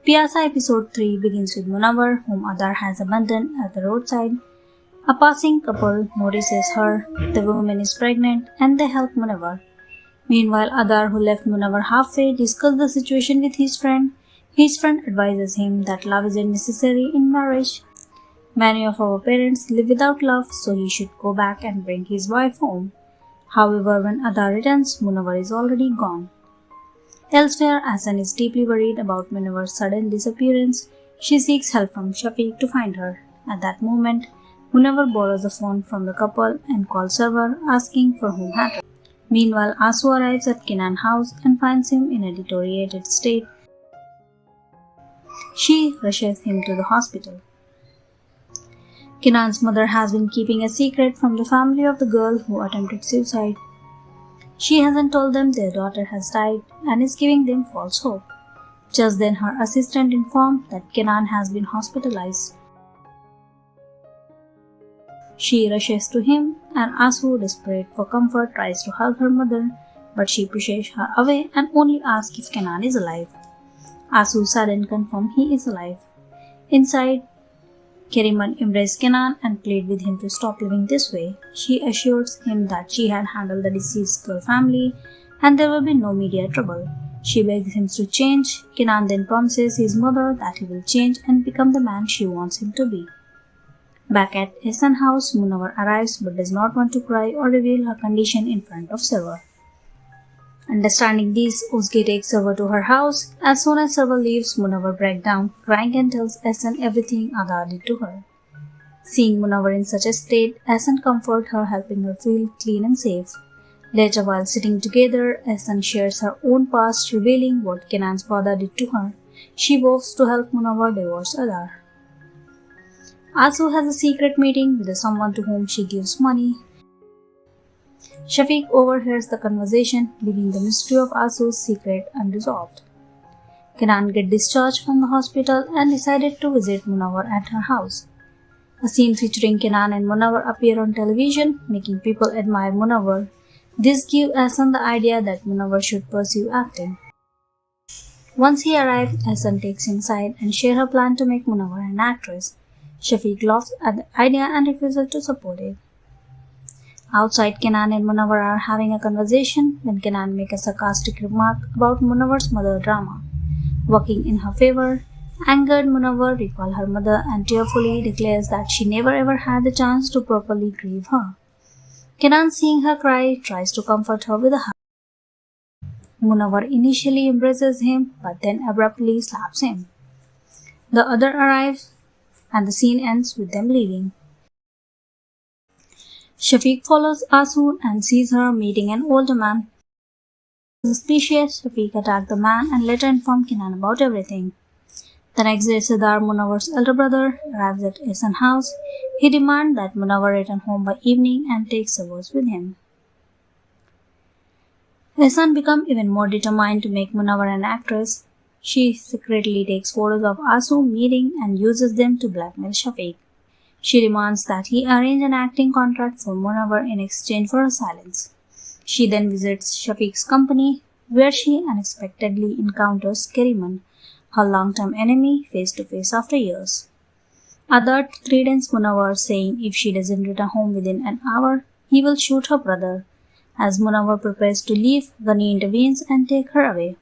PIYASA Episode-3 begins with Münnever, whom Adar has abandoned at the roadside. A passing couple notices her, the woman is pregnant, and they help Münnever. Meanwhile, Adar, who left Münnever halfway, discusses the situation with his friend. His friend advises him that love isn't necessary in marriage. Many of our parents live without love, so he should go back and bring his wife home. However, when Adar returns, Münnever is already gone. Elsewhere, Hasan is deeply worried about Münnever's sudden disappearance. She seeks help from Shafiq to find her. At that moment, Münnever borrows a phone from the couple and calls server asking for whom hatter. Meanwhile, Asu arrives at Canan's house and finds him in a deteriorated state. She rushes him to the hospital. Canan's mother has been keeping a secret from the family of the girl who attempted suicide. She hasn't told them their daughter has died and is giving them false hope. Just then her assistant informed that Canan has been hospitalized. She rushes to him and Asu, desperate for comfort, tries to hug her mother, but she pushes her away and only asks if Canan is alive. Asu saddened confirms he is alive. Inside, Keriman embraced Canan and pleaded with him to stop living this way. She assures him that she had handled the deceased girl family and there will be no media trouble. She begs him to change. Canan then promises his mother that he will change and become the man she wants him to be. Back at Hasan's house, Münnever arrives but does not want to cry or reveal her condition in front of Server. Understanding this, Özge takes Server to her house. As soon as Server leaves, Münnever breaks down, crying and tells Hasan everything Adar did to her. Seeing Münnever in such a state, Hasan comforts her, helping her feel clean and safe. Later, while sitting together, Hasan shares her own past, revealing what Canan's father did to her. She vows to help Münnever divorce Adar. Asu has a secret meeting with someone to whom she gives money. Shafiq overhears the conversation, leaving the mystery of Asu's secret unresolved. Canan gets discharged from the hospital and decided to visit Münnever at her house. A scene featuring Canan and Münnever appear on television, making people admire Münnever. This gives Hasan the idea that Münnever should pursue acting. Once he arrives, Hasan takes him aside and shares her plan to make Münnever an actress. Shafiq laughs at the idea and refuses to support it. Outside, Canan and Münnever are having a conversation when Canan makes a sarcastic remark about Münnever's mother drama. Working in her favor, angered Münnever recalls her mother and tearfully declares that she never ever had the chance to properly grieve her. Canan, seeing her cry, tries to comfort her with a hug. Münnever initially embraces him but then abruptly slaps him. The other arrives and the scene ends with them leaving. Shafiq follows Asu and sees her meeting an older man. Suspicious, Shafiq attacks the man and later informs Canan about everything. The next day, Adar, Münnever's elder brother, arrives at Hasan's house. He demands that Münnever return home by evening and takes Savos with him. Hasan becomes even more determined to make Münnever an actress. She secretly takes photos of Asu meeting and uses them to blackmail Shafiq. She demands that he arrange an acting contract for Münnever in exchange for her silence. She then visits Shafiq's company, where she unexpectedly encounters Keriman, her long-term enemy, face to face after years. Adar threatens Münnever, saying if she doesn't return home within an hour, he will shoot her brother. As Münnever prepares to leave, Ghani intervenes and takes her away.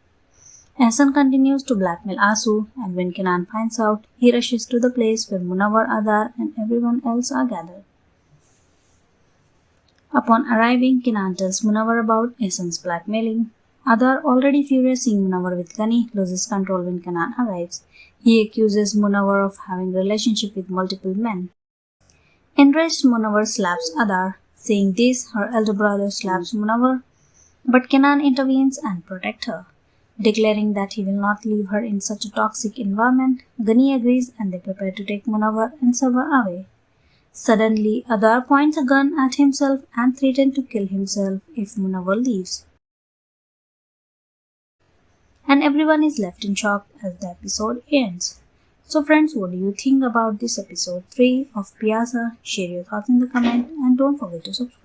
Hasan continues to blackmail Asu, and when Canan finds out, he rushes to the place where Münnever, Adar, and everyone else are gathered. Upon arriving, Canan tells Münnever about Hasan's blackmailing. Adar, already furious seeing Münnever with Ghani, loses control when Canan arrives. He accuses Münnever of having a relationship with multiple men. Enraged, Münnever slaps Adar. Saying this, her elder brother slaps Münnever, but Canan intervenes and protects her. Declaring that he will not leave her in such a toxic environment, Ghani agrees and they prepare to take Münnever and Server away. Suddenly, Adar points a gun at himself and threatens to kill himself if Münnever leaves. And everyone is left in shock as the episode ends. So friends, what do you think about this episode 3 of PIYASA? Share your thoughts in the comment and don't forget to subscribe.